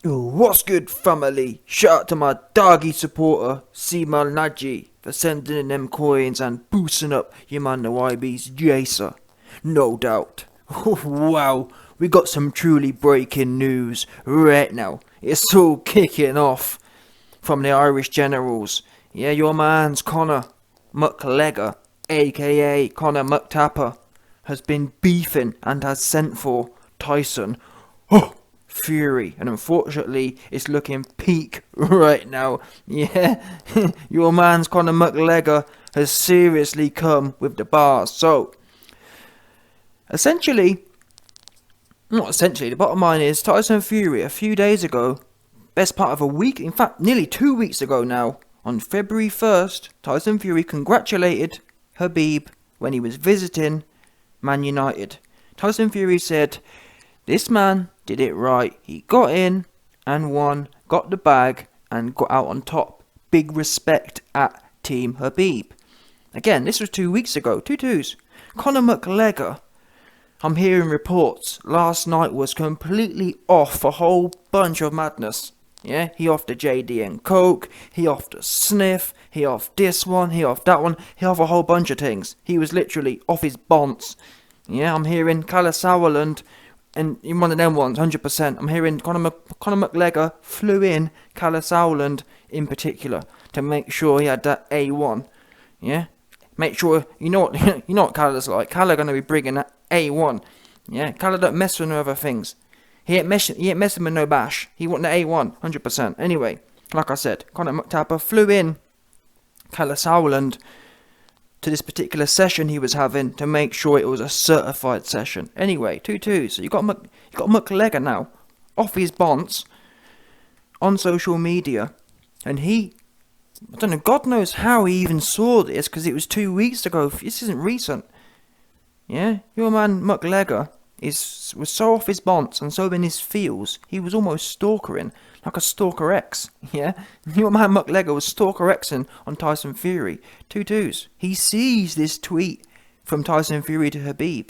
Yo, what's good, family? Shout out to my doggy supporter, Seamal Naji, for sending in them coins and boosting up your man the YB's Jacer. No doubt. Wow, we got some truly breaking news right now. It's all kicking off from the Irish generals. Yeah, your man's Conor Mcgregor, aka Conor McTapper, has been beefing and has sent for Tyson. Oh, Fury, and unfortunately, it's looking peak right now. Yeah, your man's Conor McGregor has seriously come with the bars. So, essentially, not essentially, the bottom line is Tyson Fury a few days ago, best part of a week, in fact, nearly 2 weeks ago now, on February 1st, Tyson Fury congratulated Khabib when he was visiting Man United. Tyson Fury said, "This man did it right. He got in and won, got the bag, and got out on top. Big respect at Team Khabib." Again, this was 2 weeks ago. 2-2s. Conor McGregor, I'm hearing reports, last night was completely off a whole bunch of madness. Yeah, he off the JD and Coke, he off the sniff, he off this one, he off that one, he off a whole bunch of things. He was literally off his bonce. Yeah, I'm hearing Callum Sauerland, and in one of them ones, 100%. I'm hearing Conor McGregor flew in Callum Sauerland in particular to make sure he had that A1. Yeah, make sure you know what you know what Callum's like. Callum gonna be bringing that A1. Yeah, Callum don't mess with no other things. He ain't messing with no bash. He want the A1, 100%. Anyway, like I said, Conor McTapper flew in Callum Sauerland to this particular session he was having to make sure it was a certified session. Anyway, 2-2. So you got McGregor now off his bonce on social media, and I don't know, God knows how he even saw this, because it was 2 weeks ago. This isn't recent. Yeah, your man McGregor was so off his bonce and so in his feels, he was almost stalkering, like a Stalker X. Yeah, your man McGregor was Stalker Xing on Tyson Fury. 2-2s. He sees this tweet from Tyson Fury to Khabib,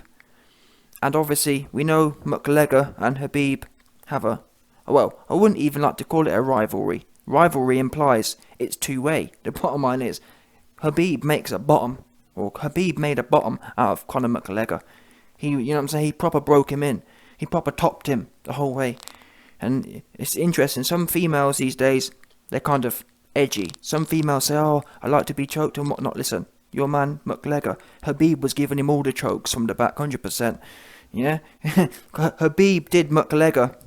and obviously we know McGregor and Khabib have well, I wouldn't even like to call it a rivalry. Rivalry implies it's two-way. The bottom line is Khabib makes a bottom, or Khabib made a bottom out of Conor McGregor. You know what I'm saying? He proper broke him in. He proper topped him the whole way. And it's interesting. Some females these days, they're kind of edgy. Some females say, "Oh, I like to be choked and whatnot." Listen, your man McGregor, Khabib was giving him all the chokes from the back, 100%. Yeah, Khabib did McGregor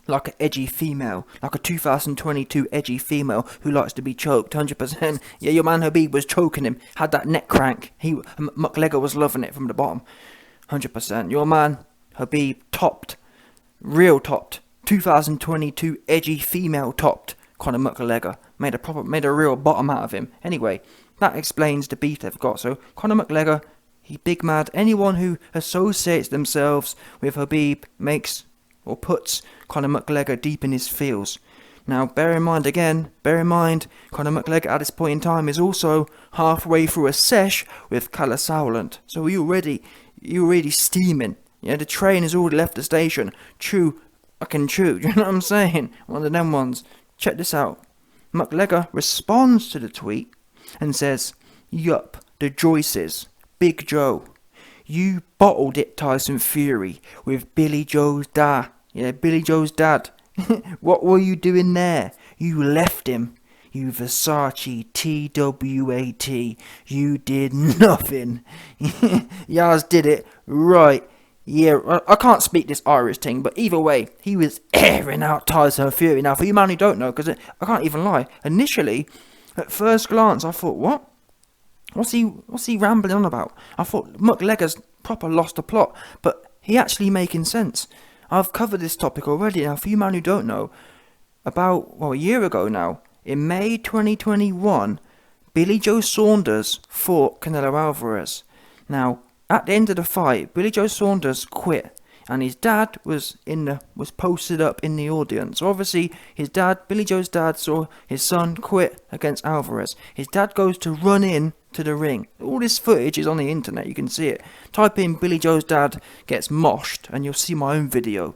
like an edgy female, like a 2022 edgy female who likes to be choked, 100%. Yeah, your man Khabib was choking him, had that neck crank. McGregor was loving it from the bottom, 100%. Your man Khabib real topped, 2022 edgy female topped Conor McGregor. Made a real bottom out of him. Anyway, that explains the beef they've got. So Conor McGregor, he big mad. Anyone who associates themselves with Khabib puts Conor McGregor deep in his feels. Now, bear in mind, Conor McGregor at this point in time is also halfway through a sesh with Callum Sauerland. So you already steaming. Yeah, the train has already left the station. Chew. You know what I'm saying? One of them ones. Check this out. McGregor responds to the tweet and says, "Yup, the Joyces. Big Joe. You bottled it, Tyson Fury, with Billy Joe's dad. Yeah, Billy Joe's dad. What were you doing there? You left him. You Versace TWAT. You did nothing." Yaz did it right. Yeah, I can't speak this Irish thing, but either way, he was airing out Tyson Fury. Now, for you man who don't know, because I can't even lie, initially, at first glance, I thought, what? What's he rambling on about? I thought McGregor's proper lost the plot, but he actually making sense. I've covered this topic already. Now, for you man who don't know, about a year ago now, in May 2021, Billy Joe Saunders fought Canelo Alvarez. Now, at the end of the fight, Billy Joe Saunders quit, and his dad was posted up in the audience. So obviously, Billy Joe's dad, saw his son quit against Alvarez. His dad goes to run in to the ring. All this footage is on the internet, you can see it. Type in Billy Joe's dad gets moshed, and you'll see my own video.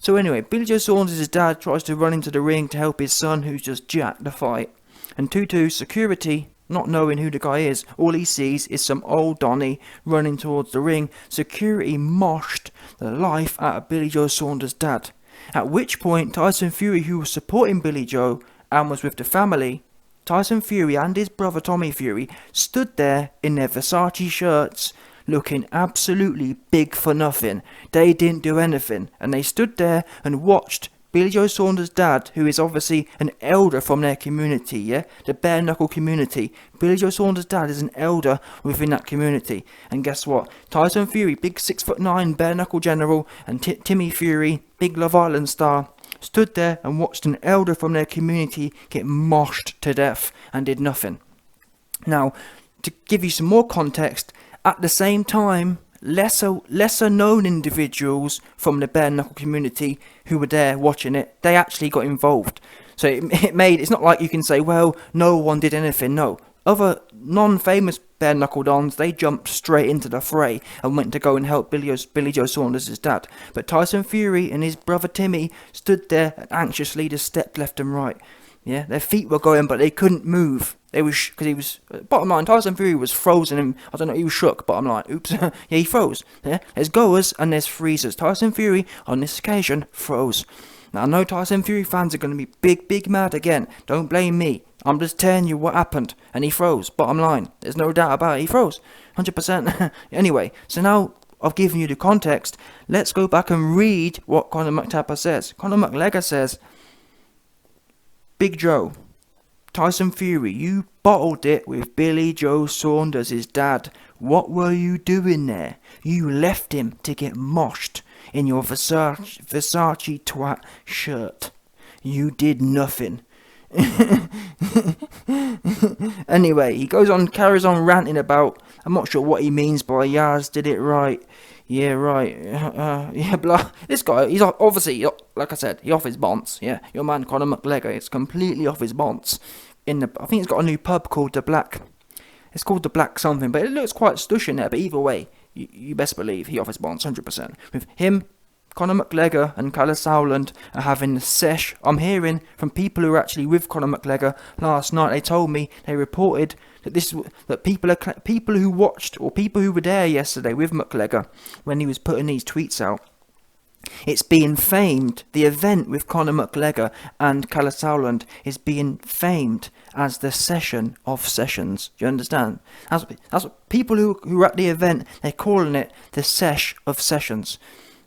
So anyway, Billy Joe Saunders' dad tries to run into the ring to help his son, who's just jacked the fight. And 2-2, security, not knowing who the guy is, all he sees is some old Donny running towards the ring. Security moshed the life out of Billy Joe Saunders' dad. At which point, Tyson Fury, who was supporting Billy Joe and was with the family, Tyson Fury and his brother Tommy Fury stood there in their Versace shirts, looking absolutely big for nothing. They didn't do anything, and they stood there and watched Billy Joe Saunders' dad, who is obviously an elder from their community, yeah? The bare knuckle community. Billy Joe Saunders' dad is an elder within that community. And guess what? Tyson Fury, big 6'9" bare knuckle general, and Timmy Fury, big Love Island star, stood there and watched an elder from their community get moshed to death and did nothing. Now, to give you some more context, at the same time, lesser known individuals from the bare knuckle community who were there watching it, they actually got involved. So it's not like you can say, well, no one did anything. No, other non-famous bare knuckle dons, they jumped straight into the fray and went to go and help Billy Joe Saunders' dad. But Tyson Fury and his brother Timmy stood there and anxiously just stepped left and right. Yeah, their feet were going, but they couldn't move. They was, because he was, bottom line, Tyson Fury was frozen, and I don't know, he was shook, bottom line, oops, yeah, he froze. Yeah, there's goers and there's freezers. Tyson Fury, on this occasion, froze. Now, I know Tyson Fury fans are going to be big mad again. Don't blame me. I'm just telling you what happened, and he froze, bottom line. There's no doubt about it, he froze, 100%. Anyway, so now I've given you the context. Let's go back and read what Conor McGregor says. Conor McGregor says, Big Joe, Tyson Fury, you bottled it with Billy Joe Saunders' dad. What were you doing there? You left him to get moshed in your Versace twat shirt. You did nothing. Anyway, he goes on, carries on ranting about, I'm not sure what he means by Yaz did it right. Yeah, right. Yeah, blah. This guy, he's obviously, like I said, he off his bonds. Yeah, your man Conor McGregor, it's completely off his bonds. I think he's got a new pub called The Black. It's called The Black something, but it looks quite stush in there. But either way, you best believe he off his bonds, 100%. With him, Conor McGregor and Kalle Sauerland are having a sesh. I'm hearing from people who are actually with Conor McGregor last night. They told me, they reported that people who watched, or people who were there yesterday with McGregor when he was putting these tweets out, it's being famed. The event with Conor McGregor and Kalle Sauerland is being famed as the session of sessions. Do you understand? That's what people who are at the event, they're calling it the sesh of sessions.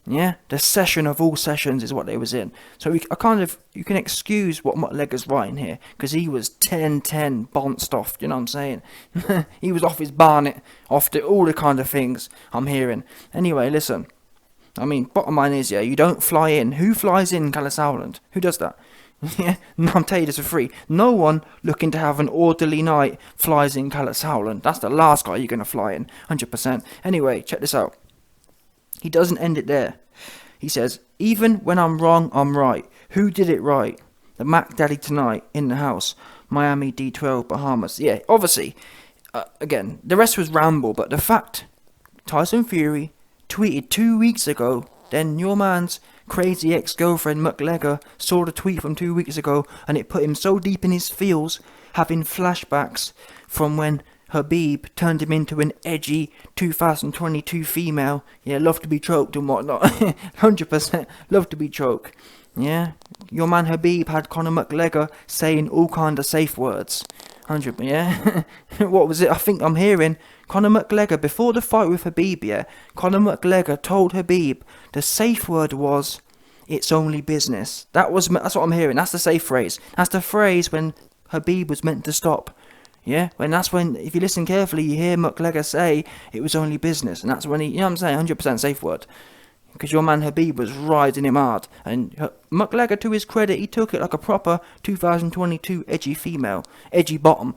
Yeah, the session of all sessions is what they was in. So you can excuse what McGregor's writing here, because he was 10-10 bounced off, you know what I'm saying? He was off his barnet, off to all the kind of things I'm hearing. Anyway, listen, I mean, bottom line is, yeah, you don't fly in. Who flies in Kalle Sauerland? Who does that? Yeah, no, I'm telling you this for free. No one looking to have an orderly night flies in Kalle Sauerland. That's the last guy you're going to fly in, 100%. Anyway, check this out. He doesn't end it there. He says, even when I'm wrong, I'm right. Who did it right? The Mac Daddy tonight, in the house. Miami D12, Bahamas. Yeah, obviously, again, the rest was ramble, but the fact, Tyson Fury tweeted 2 weeks ago, then your man's crazy ex-girlfriend McGregor saw the tweet from 2 weeks ago, and it put him so deep in his feels, having flashbacks from when Habib turned him into an edgy 2022 female. Yeah, love to be choked and whatnot. 100% love to be choked. Yeah, your man Habib had Conor McGregor saying all kind of safe words. 100, yeah. What was it? I think I'm hearing Conor McGregor before the fight with Habib. Yeah, Conor McGregor told Habib the safe word was, "It's only business." That's what I'm hearing. That's the safe phrase. That's the phrase when Habib was meant to stop. Yeah, that's when, if you listen carefully, you hear McGregor say it was only business, and that's when he, you know what I'm saying, 100% safe word. Because your man Habib was riding him hard, and McGregor, to his credit, he took it like a proper 2022 edgy female, edgy bottom.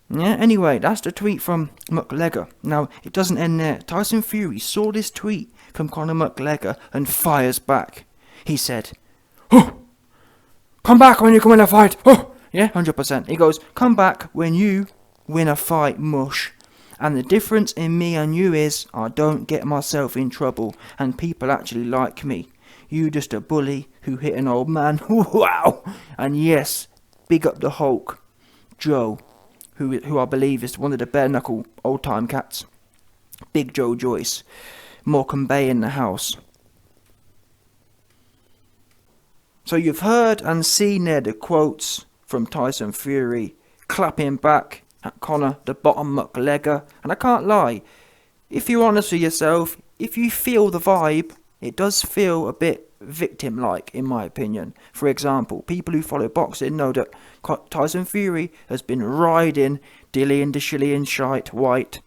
Yeah, anyway, that's the tweet from McGregor. Now, it doesn't end there. Tyson Fury saw this tweet from Conor McGregor and fires back. He said, "Oh, come back when you come in a fight. Oh." Yeah, 100%. He goes, come back when you win a fight, mush. And the difference in me and you is I don't get myself in trouble and people actually like me. You just a bully who hit an old man. Wow! And yes, big up the Hulk, Joe, who I believe is one of the bare knuckle old time cats. Big Joe Joyce. Morecambe Bay in the house. So you've heard and seen there the quotes from Tyson Fury clapping back at Conor the Bottom McGregor. And I can't lie, if you're honest with yourself, if you feel the vibe, it does feel a bit victim-like, in my opinion. For example, people who follow boxing know that Tyson Fury has been riding Dillian DeShillian Shite White,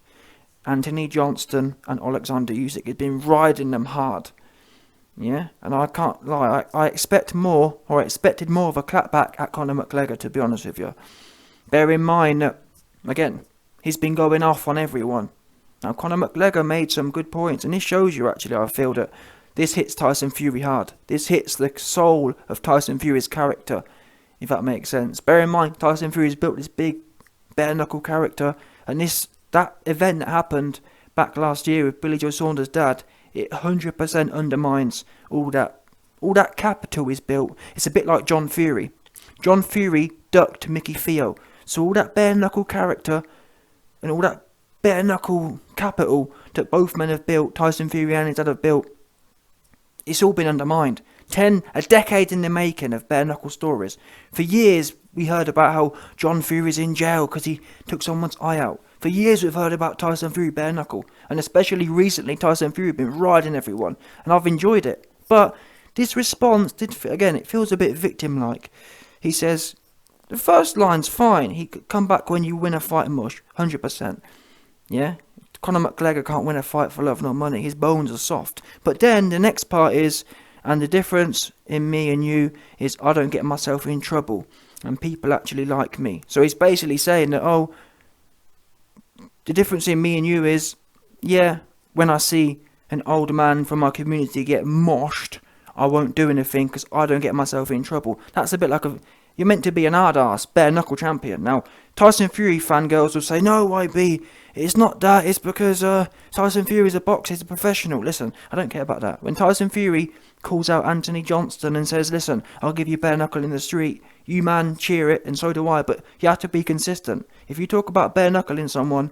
Anthony Johnston and Alexander Usyk. Has been riding them hard. Yeah, and I can't lie, I expected more of a clapback at Conor McGregor, to be honest with you. Bear in mind that, again, he's been going off on everyone. Now, Conor McGregor made some good points, and this shows you, actually, I feel that this hits Tyson Fury hard. This hits the soul of Tyson Fury's character, if that makes sense. Bear in mind, Tyson Fury's built this big, bare-knuckle character, and that event that happened back last year with Billy Joe Saunders' dad, it 100% undermines all that capital he's built. It's a bit like John Fury. John Fury ducked Mickey Theo. So all that bare-knuckle character and all that bare-knuckle capital that both men have built, Tyson Fury and his dad have built, it's all been undermined. A decade in the making of bare-knuckle stories. For years, we heard about how John Fury's in jail because he took someone's eye out. For years, we've heard about Tyson Fury bare-knuckle. And especially recently, Tyson Fury has been riding everyone. And I've enjoyed it. But this response, it feels a bit victim-like. He says, the first line's fine. He could come back when you win a fight, mush. 100%. Yeah? Conor McGregor can't win a fight for love nor money. His bones are soft. But then the next part is, and the difference in me and you is I don't get myself in trouble. And people actually like me. So he's basically saying that, the difference in me and you is, yeah, when I see an old man from my community get moshed, I won't do anything because I don't get myself in trouble. That's a bit like you're meant to be an hard-ass, bare-knuckle champion. Now, Tyson Fury fangirls will say, no, YB, it's not that, it's because Tyson Fury's a boxer, he's a professional. Listen, I don't care about that. When Tyson Fury calls out Anthony Johnston and says, listen, I'll give you bare-knuckle in the street, you man cheer it, and so do I, but you have to be consistent. If you talk about bare-knuckling someone,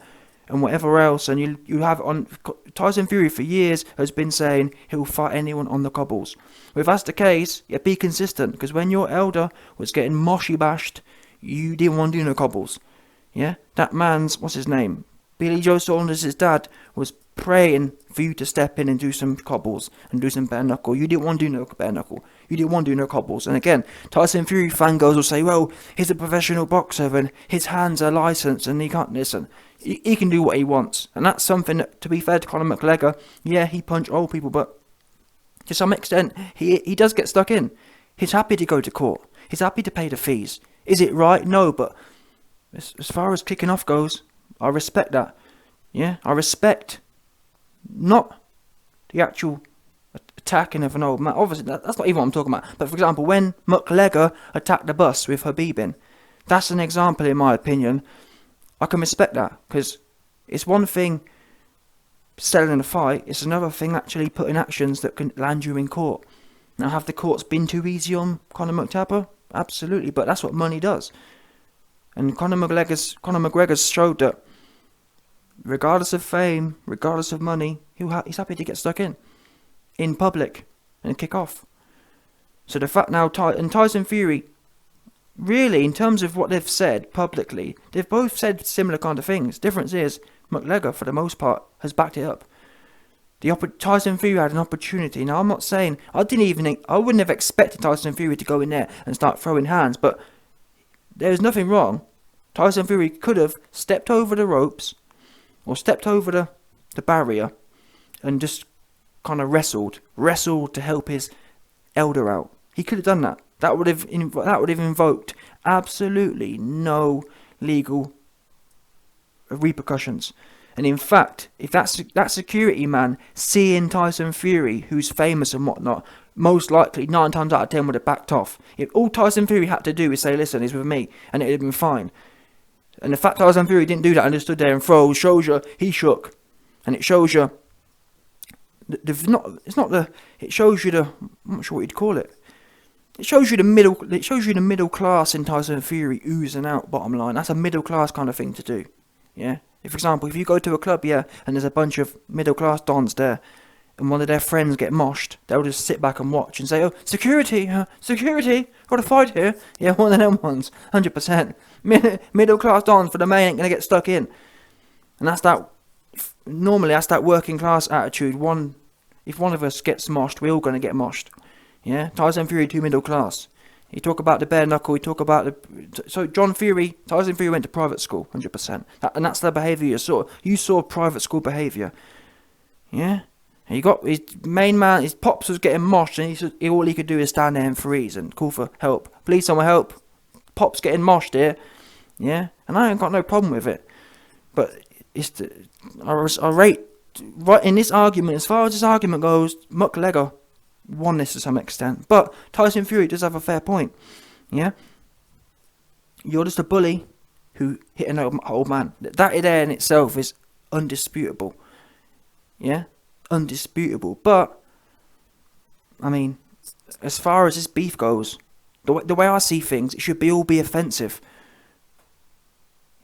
and whatever else, and you have on Tyson Fury for years has been saying he'll fight anyone on the cobbles. Well, if that's the case, be consistent, because when your elder was getting moshy bashed, you didn't want to do no cobbles. Yeah, that man's, what's his name? Billy Joe Saunders' dad was praying for you to step in and do some cobbles and do some bare knuckle. You didn't want to do no bare knuckle. You didn't want to do no cobbles. And again, Tyson Fury fangirls will say, well, he's a professional boxer and his hands are licensed and he can't listen. He can do what he wants. And that's something that, to be fair to Conor McGregor, yeah, he punched old people, but to some extent, he does get stuck in. He's happy to go to court. He's happy to pay the fees. Is it right? No, but as far as kicking off goes, I respect that. Yeah, I respect not the actual attacking of an old man. Obviously, that's not even what I'm talking about. But for example, when McGregor attacked the bus with Habib, that's an example, in my opinion. I can respect that, because it's one thing selling a fight, it's another thing actually putting actions that can land you in court. Now, have the courts been too easy on Conor McGregor? Absolutely, but that's what money does. And Conor McGregor's showed that regardless of fame, regardless of money, he's happy to get stuck in public and kick off. So the fact now, Tyson Fury, really, in terms of what they've said publicly, they've both said similar kind of things. Difference is, McGregor, for the most part, has backed it up. Tyson Fury had an opportunity. Now, I'm not saying, I wouldn't have expected Tyson Fury to go in there and start throwing hands, but there's nothing wrong. Tyson Fury could have stepped over the ropes, or stepped over the barrier, and just kind of wrestled to help his elder out. He could have done that. That would have invoked absolutely no legal repercussions. And in fact, if that security man seeing Tyson Fury, who's famous and whatnot, most likely 9 times out of 10 would have backed off. If all Tyson Fury had to do is say, listen, he's with me, and it would have been fine. And the fact Tyson Fury didn't do that and just stood there and froze shows you he shook. And it shows you It shows you the. I'm not sure what you'd call it. It shows you the middle class in Tyson Fury oozing out. Bottom line, that's a middle class kind of thing to do. Yeah. For example, if you go to a club, and there's a bunch of middle class dons there, and one of their friends get moshed, they'll just sit back and watch and say, "Oh, security, security, got a fight here." Yeah, one of them ones, 100%. Middle class dons for the main ain't gonna get stuck in, and that's that. Normally, that's that working class attitude. If one of us gets moshed, we're all gonna get moshed. Yeah, Tyson Fury too middle class. You talk about the bare knuckle. You talk about Tyson Fury went to private school, 100%. And that's the behaviour you saw. You saw private school behaviour. Yeah. And you got his main man. His pops was getting moshed, and all he could do is stand there and freeze and call for help. Please, someone help. Pop's getting moshed here. Yeah. And I ain't got no problem with it. But I rate right in this argument. As far as this argument goes, McGregor won this to some extent, but Tyson Fury does have a fair point. Yeah, you're just a bully who hit an old man. That there in itself is undisputable. Yeah, undisputable. But I mean, as far as this beef goes, the way I see things, it should all be offensive.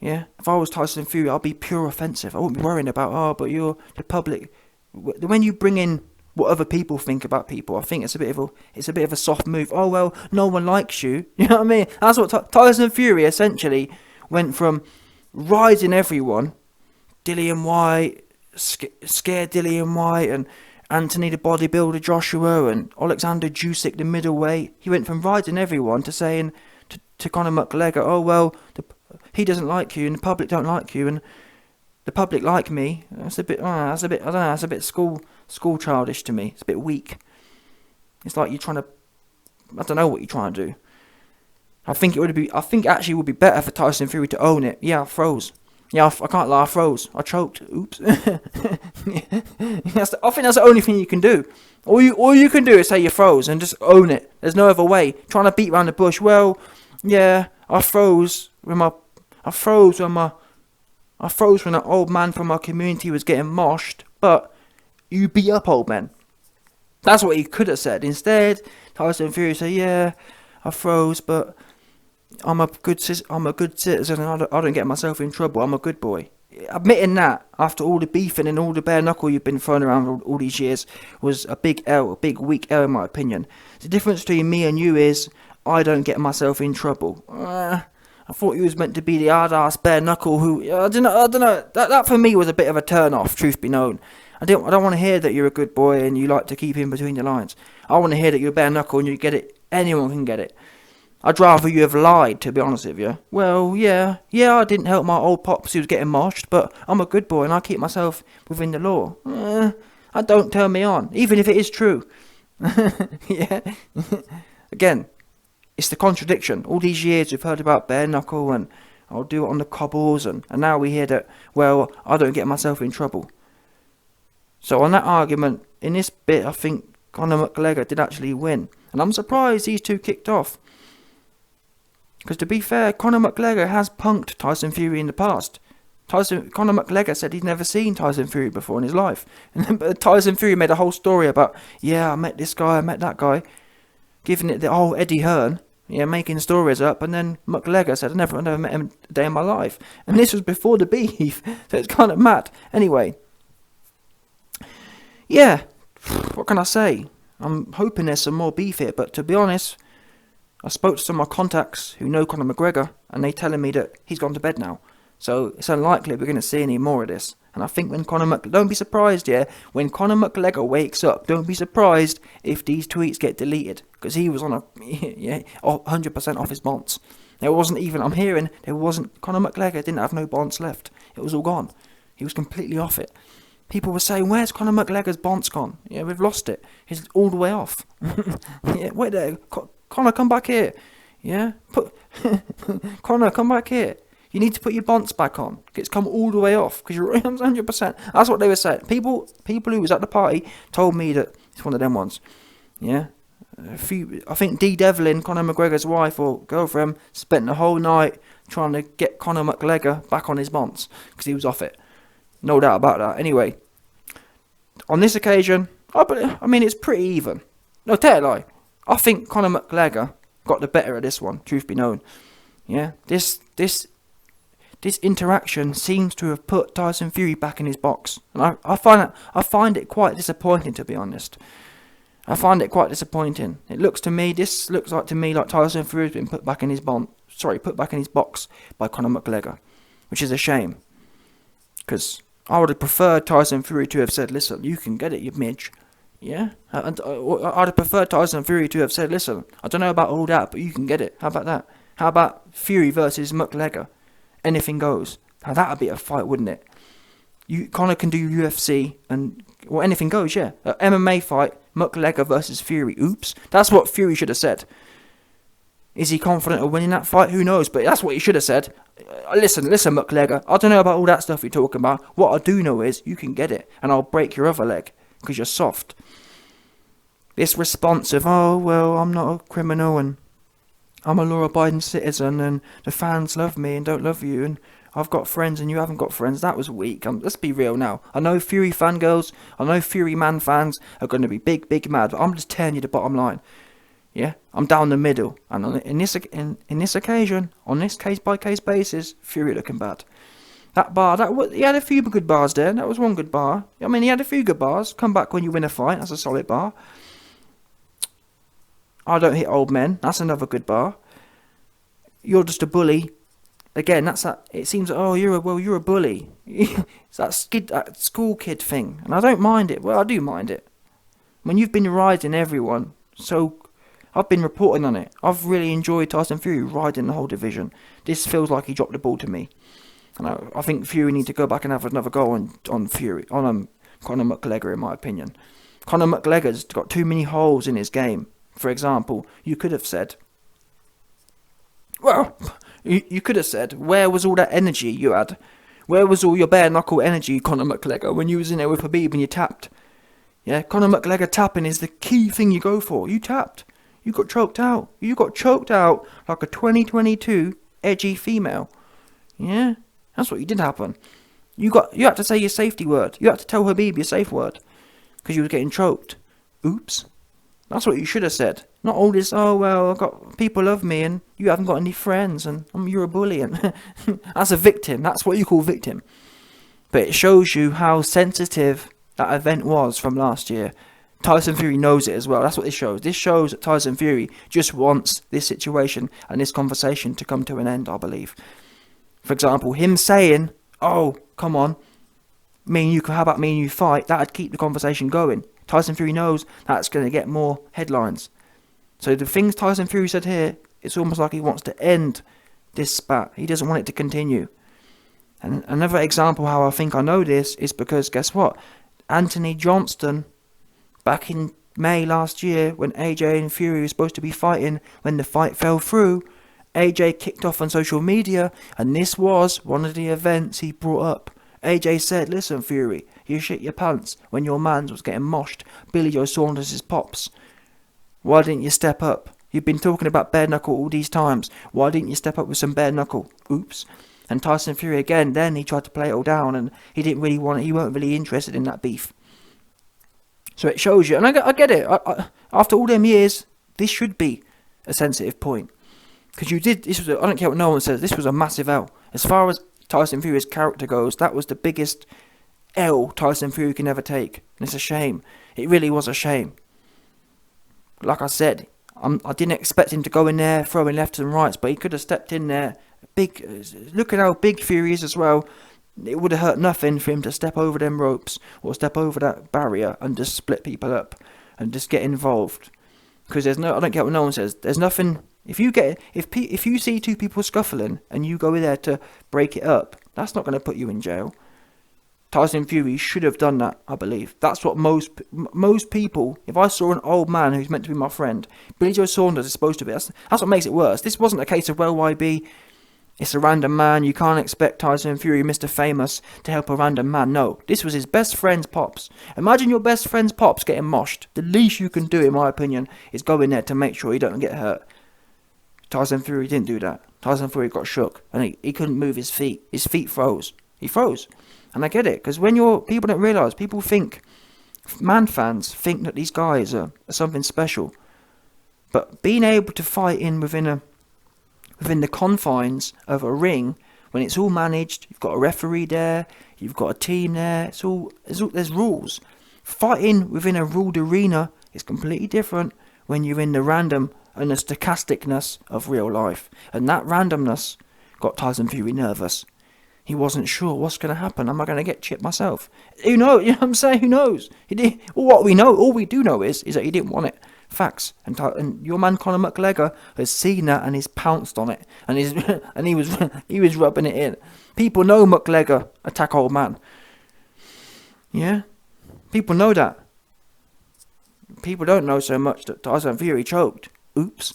Yeah, if I was Tyson Fury, I'd be pure offensive. I wouldn't be worrying about but you're the public. When you bring in what other people think about people, I think it's a bit of a soft move. Oh well, no one likes you. You know what I mean? That's what Tyson Fury essentially went from rising everyone, Dillian White, scared Dillian White, and Anthony the bodybuilder Joshua, and Alexander Usyk the middleweight. He went from rising everyone to saying to Conor McGregor, oh well, he doesn't like you, and the public don't like you, and the public like me. That's a bit. I don't know. That's a bit school childish to me. It's a bit weak. It's like you're trying to. I don't know what you're trying to do. I think it actually would be better for Tyson Fury to own it. Yeah, I froze. Yeah, I can't lie. I froze. I choked. Oops. I think that's the only thing you can do. All you can do is say you froze and just own it. There's no other way. Trying to beat around the bush. Well, yeah, I froze when an old man from our community was getting moshed, but you beat up old men. That's what he could have said. Instead, Tyson Fury said, yeah, I froze, but I'm a good citizen and I don't get myself in trouble. I'm a good boy. Admitting that, after all the beefing and all the bare knuckle you've been throwing around all these years, was a big weak L in my opinion. The difference between me and you is, I don't get myself in trouble. I thought he was meant to be the hard-ass bare knuckle who, I don't know. That for me was a bit of a turn-off, truth be known. I don't want to hear that you're a good boy and you like to keep in between the lines. I want to hear that you're bare knuckle and you get it. Anyone can get it. I'd rather you have lied, to be honest with you. Well, yeah, I didn't help my old pops who was getting moshed, but I'm a good boy and I keep myself within the law. Don't turn me on, even if it is true. Yeah. Again, it's the contradiction. All these years we've heard about bare knuckle and I'll do it on the cobbles, and now we hear that, well, I don't get myself in trouble. So on that argument, in this bit, I think Conor McGregor did actually win. And I'm surprised these two kicked off. Because to be fair, Conor McGregor has punked Tyson Fury in the past. Conor McGregor said he'd never seen Tyson Fury before in his life. And then Tyson Fury made a whole story about, yeah, I met this guy, I met that guy. Giving it the whole Eddie Hearn. Yeah, making stories up, and then McGregor said, I never met him a day in my life. And this was before the beef, so it's kind of mad. Anyway, yeah, what can I say? I'm hoping there's some more beef here, but to be honest, I spoke to some of my contacts who know Conor McGregor, and they telling me that he's gone to bed now. So it's unlikely we're going to see any more of this. And I think don't be surprised, when Conor McGregor wakes up, don't be surprised if these tweets get deleted. Because he was on 100% off his bonds. Conor McGregor didn't have no bonds left. It was all gone. He was completely off it. People were saying, where's Conor McGregor's bonds gone? Yeah, we've lost it. He's all the way off. Yeah, wait there. Conor, come back here. Yeah? Conor, come back here. You need to put your bonds back on. It's come all the way off because you're 100%. That's what they were saying. People who was at the party told me that it's one of them ones. Yeah, I think Dee Devlin, Conor McGregor's wife or girlfriend, spent the whole night trying to get Conor McGregor back on his bonds because he was off it. No doubt about that. Anyway, on this occasion, I mean, it's pretty even. No, tell a lie. I think Conor McGregor got the better of this one, truth be known. Yeah, this interaction seems to have put Tyson Fury back in his box. And I find it quite disappointing, to be honest. I find it quite disappointing. This looks like to me like Tyson Fury has been put back in his box by Conor McGregor, which is a shame. Because I would have preferred Tyson Fury to have said, listen, you can get it, you midge. Yeah? And I'd have preferred Tyson Fury to have said, listen, I don't know about all that, but you can get it. How about that? How about Fury versus McGregor? Anything goes. Now that would be a fight, wouldn't it? Conor can do UFC and anything goes, yeah. MMA fight, McGregor versus Fury. Oops. That's what Fury should have said. Is he confident of winning that fight? Who knows? But that's what he should have said. Listen, McGregor. I don't know about all that stuff you're talking about. What I do know is you can get it, and I'll break your other leg because you're soft. This response of, oh well, I'm not a criminal and I'm a law-abiding citizen and the fans love me and don't love you and I've got friends and you haven't got friends. That was weak. Let's be real now. I know Fury fangirls, I know Fury man fans are going to be big mad, but I'm just telling you the bottom line. Yeah, I'm down the middle, and in this occasion, on this case-by-case basis, Fury looking bad. That bar, he had a few good bars there. That was one good bar. I mean, he had a few good bars. Come back when you win a fight. That's a solid bar. I don't hit old men. That's another good bar. You're just a bully. Again, that's that. It seems, oh, you're a bully. It's that school kid thing, and I don't mind it. Well, I do mind it. When you've been riding everyone, so I've been reporting on it. I've really enjoyed Tyson Fury riding the whole division. This feels like he dropped the ball to me, and I think Fury needs to go back and have another go on Conor McGregor, in my opinion. Conor McGregor's got too many holes in his game. For example, you could have said, well, you could have said, where was all that energy you had? Where was all your bare knuckle energy, Conor McGregor, when you was in there with Khabib and you tapped? Yeah, Conor McGregor tapping is the key thing you go for. You tapped. You got choked out. You got choked out like a 2022 edgy female. Yeah, that's what did happen. You had to say your safety word. You had to tell Khabib your safe word because you were getting choked. Oops. That's what you should have said. Not all this, oh well, people love me and you haven't got any friends and you're a bully. And that's a victim. That's what you call victim. But it shows you how sensitive that event was from last year. Tyson Fury knows it as well. That's what this shows. This shows that Tyson Fury just wants this situation and this conversation to come to an end, I believe. For example, him saying, oh, come on, how about me and you fight? That'd keep the conversation going. Tyson Fury knows that's going to get more headlines. So the things Tyson Fury said here, it's almost like he wants to end this spat. He doesn't want it to continue. And another example how I think I know this is because, guess what? Anthony Johnston, back in May last year, when AJ and Fury were supposed to be fighting, when the fight fell through, AJ kicked off on social media, and this was one of the events he brought up. AJ said, listen, Fury, you shit your pants when your man was getting moshed. Billy Joe Saunders' pops. Why didn't you step up? You've been talking about bare knuckle all these times. Why didn't you step up with some bare knuckle? Oops. And Tyson Fury again, then he tried to play it all down and he didn't really want it. He weren't really interested in that beef. So it shows you, and I get it. After all them years, this should be a sensitive point. Because I don't care what no one says, this was a massive L. As far as Tyson Fury's character goes, that was the biggest L Tyson Fury can ever take. And it's a shame. It really was a shame. Like I said, I didn't expect him to go in there throwing lefts and rights, but he could have stepped in there. Look at how big Fury is as well. It would have hurt nothing for him to step over them ropes or step over that barrier and just split people up and just get involved. Because I don't care what no one says. There's nothing. If you see two people scuffling and you go in there to break it up, that's not going to put you in jail. Tyson Fury should have done that, I believe. That's what most people, if I saw an old man who's meant to be my friend, Billy Joe Saunders is supposed to be, that's what makes it worse. This wasn't a case of, well, YB, it's a random man, you can't expect Tyson Fury, Mr. Famous, to help a random man. No, this was his best friend's pops. Imagine your best friend's pops getting moshed. The least you can do, in my opinion, is go in there to make sure he don't get hurt. Tyson Fury didn't do that. Tyson Fury got shook, and he couldn't move his feet. His feet froze. He froze. And I get it, because when people don't realise, people think, Man fans think that these guys are something special, but being able to fight within the confines of a ring, when it's all managed, you've got a referee there, you've got a team there, there's rules. Fighting within a ruled arena is completely different when you're in the random and the stochasticness of real life. And that randomness got Tyson Fury nervous. He wasn't sure what's going to happen. Am I going to get chipped myself? Who knows? You know what I'm saying? Who knows? All we do know is that he didn't want it. Facts. And your man Conor McGregor has seen that and he's pounced on it. And he was rubbing it in. People know McGregor attack old man. Yeah? People know that. People don't know so much that Tyson Fury choked. Oops.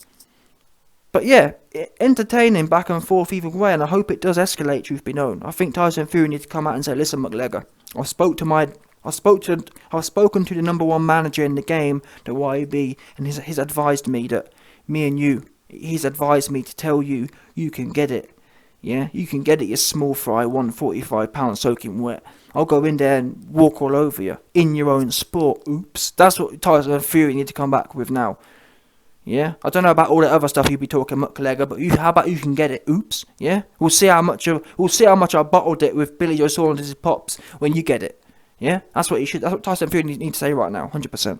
But yeah, entertaining back and forth either way, and I hope it does escalate, truth be known. I think Tyson Fury needs to come out and say, listen, McGregor, I've spoken to the number one manager in the game, the YB, and he's advised me that me and you, he's advised me to tell you, you can get it. Yeah, you can get it, you small fry, 145 pounds soaking wet. I'll go in there and walk all over you, in your own sport. Oops. That's what Tyson Fury need to come back with now. Yeah, I don't know about all the other stuff you'd be talking, McGregor, but how about you can get it? Oops. Yeah, we'll see how much I bottled it with Billy Joe Saunders' pops when you get it. Yeah, that's what Tyson Fury needs to say right now, 100%.